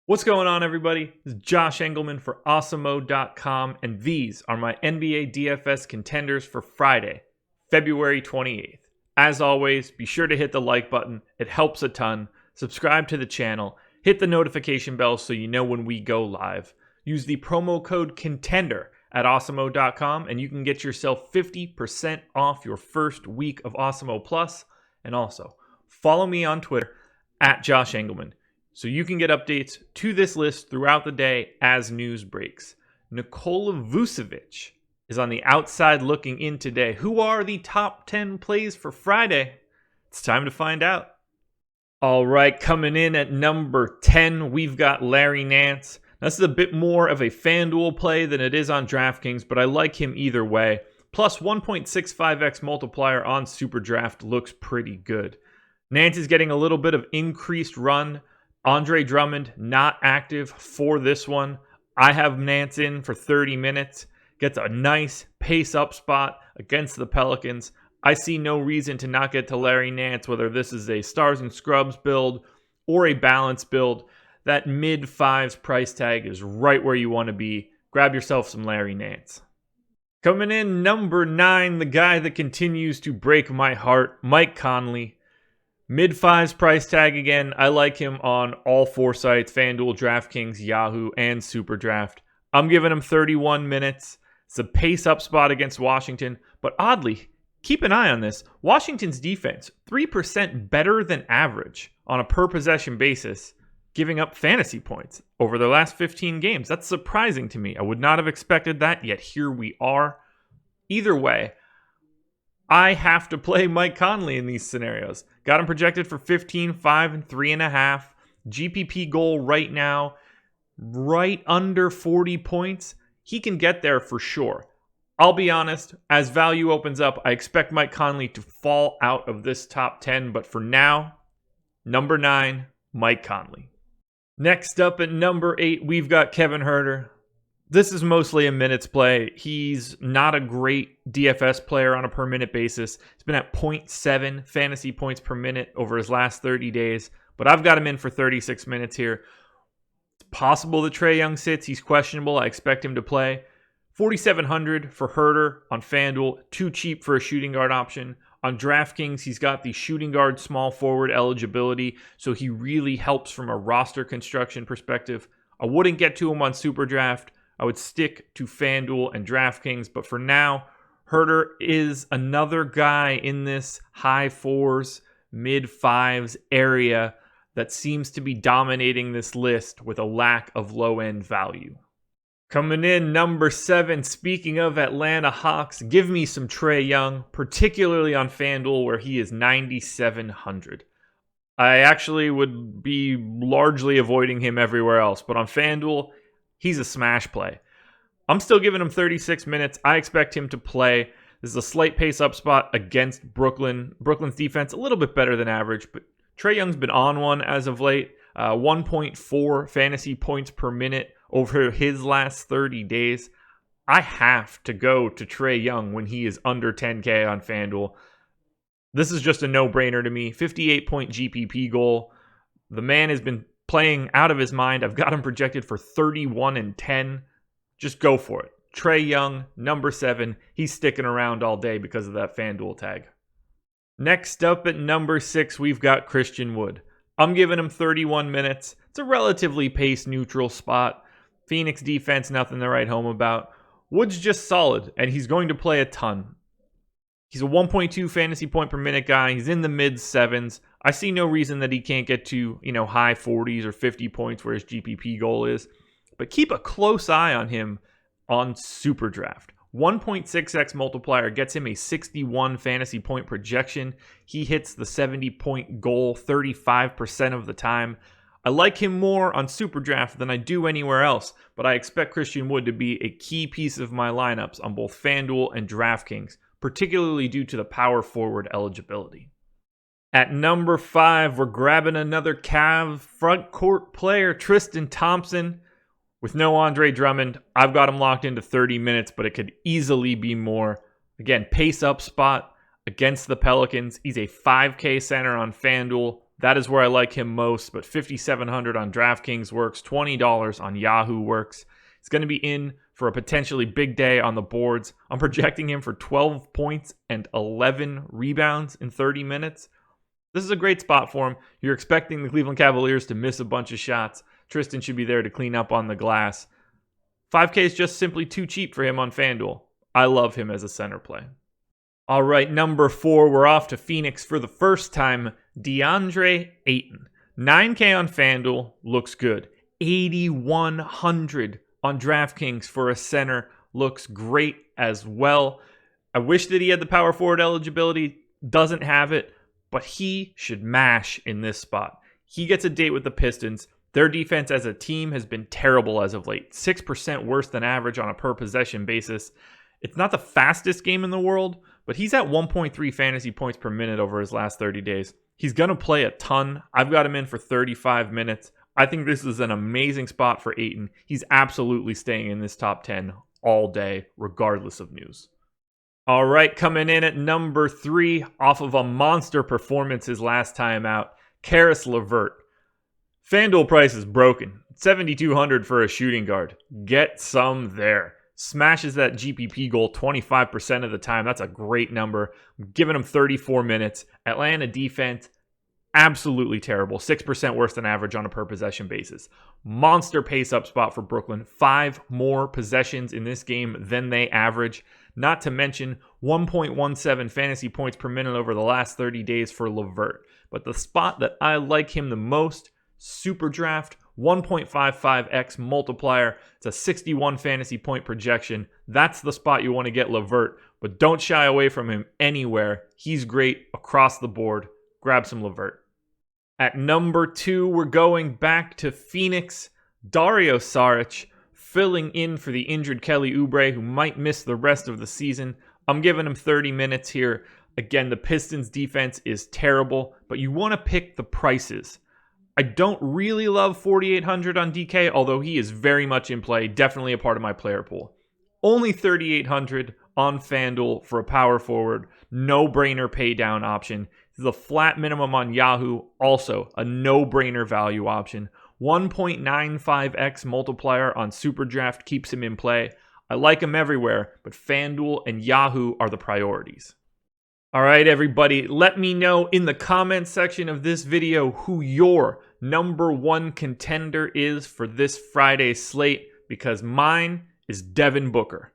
What's going on, everybody? This is Josh Engleman for Awesemo.com, and these are my NBA DFS contenders for Friday, February 28th. As always, be sure to hit the like button. It helps a ton. Subscribe to the channel. Hit the notification bell so you know when we go live. Use the promo code CONTENDER at Awesemo.com, and you can get yourself 50% off your first week of Awesemo Plus. And also, follow me on Twitter at Josh Engleman, so you can get updates to this list throughout the day as news breaks. Nikola Vucevic is on the outside looking in today. Who are the top 10 plays for Friday? It's time to find out. All right, coming in at number 10, we've got Larry Nance. Now, this is a bit more of a FanDuel play than it is on DraftKings, but I like him either way. Plus 1.65x multiplier on SuperDraft looks pretty good. Nance is getting a little bit of increased run. Andre Drummond not active for this one. I have Nance in for 30 minutes. Gets a nice pace up spot against the Pelicans. I see no reason to not get to Larry Nance, whether this is a Stars and Scrubs build or a balanced build. That mid-fives price tag is right where you want to be. Grab yourself some Larry Nance. Coming in number 9, the guy that continues to break my heart, Mike Conley. Mid-fives price tag again. I like him on all four sites, FanDuel, DraftKings, Yahoo, and SuperDraft. I'm giving him 31 minutes. It's a pace-up spot against Washington. But oddly, keep an eye on this. Washington's defense, 3% better than average on a per-possession basis, giving up fantasy points over their last 15 games. That's surprising to me. I would not have expected that, yet here we are. Either way, I have to play Mike Conley in these scenarios. Got him projected for 15, 5, and 3.5. GPP goal right now, right under 40 points. He can get there for sure. I'll be honest, as value opens up, I expect Mike Conley to fall out of this top 10. But for now, number 9, Mike Conley. Next up at number 8, we've got Kevin Huerter. This is mostly a minutes play. He's not a great DFS player on a per minute basis. He's been at 0.7 fantasy points per minute over his last 30 days, but I've got him in for 36 minutes here. It's possible that Trae Young sits. He's questionable. I expect him to play. 4,700 for Huerter on FanDuel. Too cheap for a shooting guard option. On DraftKings, he's got the shooting guard small forward eligibility, so he really helps from a roster construction perspective. I wouldn't get to him on SuperDraft. I would stick to FanDuel and DraftKings, but for now, Huerter is another guy in this high 4s, mid 5s area that seems to be dominating this list with a lack of low-end value. Coming in number 7, speaking of Atlanta Hawks, give me some Trae Young, particularly on FanDuel where he is 9,700. I actually would be largely avoiding him everywhere else, but on FanDuel, he's a smash play. I'm still giving him 36 minutes. I expect him to play. This is a slight pace up spot against Brooklyn. Brooklyn's defense a little bit better than average, but Trae Young's been on one as of late. 1.4 fantasy points per minute over his last 30 days. I have to go to Trae Young when he is under 10K on FanDuel. This is just a no-brainer to me. 58-point GPP goal. The man has been playing out of his mind. I've got him projected for 31 and 10. Just go for it. Trae Young, number 7. He's sticking around all day because of that FanDuel tag. Next up at number 6, we've got Christian Wood. I'm giving him 31 minutes. It's a relatively pace-neutral spot. Phoenix defense, nothing to write home about. Wood's just solid, and he's going to play a ton. He's a 1.2 fantasy point per minute guy. He's in the mid-7s. I see no reason that he can't get to, high 40s or 50 points where his GPP goal is. But keep a close eye on him on SuperDraft. 1.6x multiplier gets him a 61 fantasy point projection. He hits the 70-point goal 35% of the time. I like him more on SuperDraft than I do anywhere else, but I expect Christian Wood to be a key piece of my lineups on both FanDuel and DraftKings, particularly due to the power forward eligibility. At number 5, we're grabbing another Cavs front court player, Tristan Thompson. With no Andre Drummond, I've got him locked into 30 minutes, but it could easily be more. Again, pace up spot against the Pelicans. He's a 5K center on FanDuel. That is where I like him most, but $5,700 on DraftKings works, $20 on Yahoo works. He's going to be in for a potentially big day on the boards. I'm projecting him for 12 points and 11 rebounds in 30 minutes. This is a great spot for him. You're expecting the Cleveland Cavaliers to miss a bunch of shots. Tristan should be there to clean up on the glass. 5K is just simply too cheap for him on FanDuel. I love him as a center play. All right, number 4, we're off to Phoenix for the first time. Deandre Ayton. 9K on FanDuel looks good. 8,100 on DraftKings for a center looks great as well. I wish that he had the power forward eligibility. Doesn't have it, but he should mash in this spot. He gets a date with the Pistons. Their defense as a team has been terrible as of late. 6% worse than average on a per possession basis. It's not the fastest game in the world, but he's at 1.3 fantasy points per minute over his last 30 days. He's going to play a ton. I've got him in for 35 minutes. I think this is an amazing spot for Ayton. He's absolutely staying in this top 10 all day, regardless of news. All right, coming in at number 3, off of a monster performance his last time out, Caris LeVert. FanDuel price is broken. $7,200 for a shooting guard. Get some there. Smashes that GPP goal 25% of the time. That's a great number. I'm giving him 34 minutes. Atlanta defense, absolutely terrible. 6% worse than average on a per possession basis. Monster pace up spot for Brooklyn. 5 more possessions in this game than they average. Not to mention 1.17 fantasy points per minute over the last 30 days for LeVert. But the spot that I like him the most, Super Draft, 1.55x multiplier. It's a 61 fantasy point projection. That's the spot you want to get LeVert, but don't shy away from him anywhere. He's great across the board. Grab some LeVert. At number 2, we're going back to Phoenix. Dario Saric filling in for the injured Kelly Oubre, who might miss the rest of the season. I'm giving him 30 minutes here. Again, the Pistons defense is terrible, but you want to pick the prices. I don't really love 4,800 on DK, although he is very much in play, definitely a part of my player pool. Only 3,800 on FanDuel for a power forward, no-brainer pay down option. The flat minimum on Yahoo, also a no-brainer value option. 1.95x multiplier on Superdraft keeps him in play. I like him everywhere, but FanDuel and Yahoo are the priorities. All right, everybody, let me know in the comments section of this video who your number 1 contender is for this Friday slate, because mine is Devin Booker.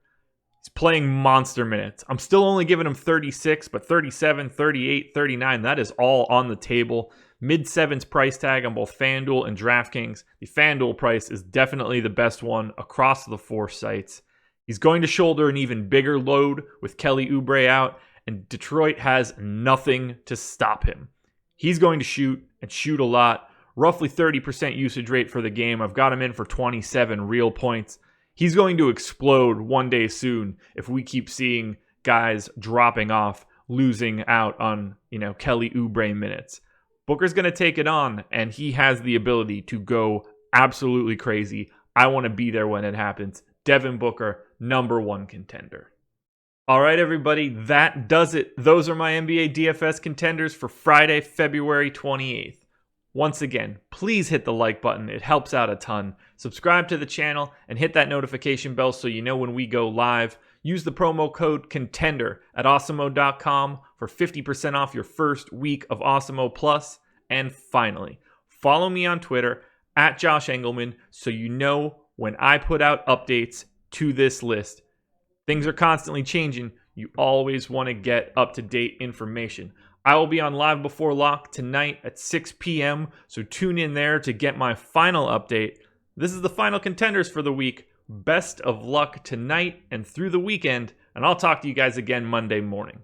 He's playing monster minutes. I'm still only giving him 36, but 37, 38, 39, that is all on the table. Mid-sevens price tag on both FanDuel and DraftKings. The FanDuel price is definitely the best one across the 4 sites. He's going to shoulder an even bigger load with Kelly Oubre out, and Detroit has nothing to stop him. He's going to shoot and shoot a lot. Roughly 30% usage rate for the game. I've got him in for 27 real points. He's going to explode one day soon if we keep seeing guys dropping off, losing out on, Kelly Oubre minutes. Booker's going to take it on, and he has the ability to go absolutely crazy. I want to be there when it happens. Devin Booker, number 1 contender. All right, everybody, that does it. Those are my NBA DFS contenders for Friday, February 28th. Once again, please hit the like button. It helps out a ton. Subscribe to the channel and hit that notification bell so you know when we go live. Use the promo code CONTENDER at awesomeo.com for 50% off your first week of Awesomeo Plus. And finally, follow me on Twitter at Josh Engleman so you know when I put out updates to this list. Things are constantly changing. You always want to get up-to-date information. I will be on Live Before Lock tonight at 6 p.m., so tune in there to get my final update. This is the final contenders for the week. Best of luck tonight and through the weekend, and I'll talk to you guys again Monday morning.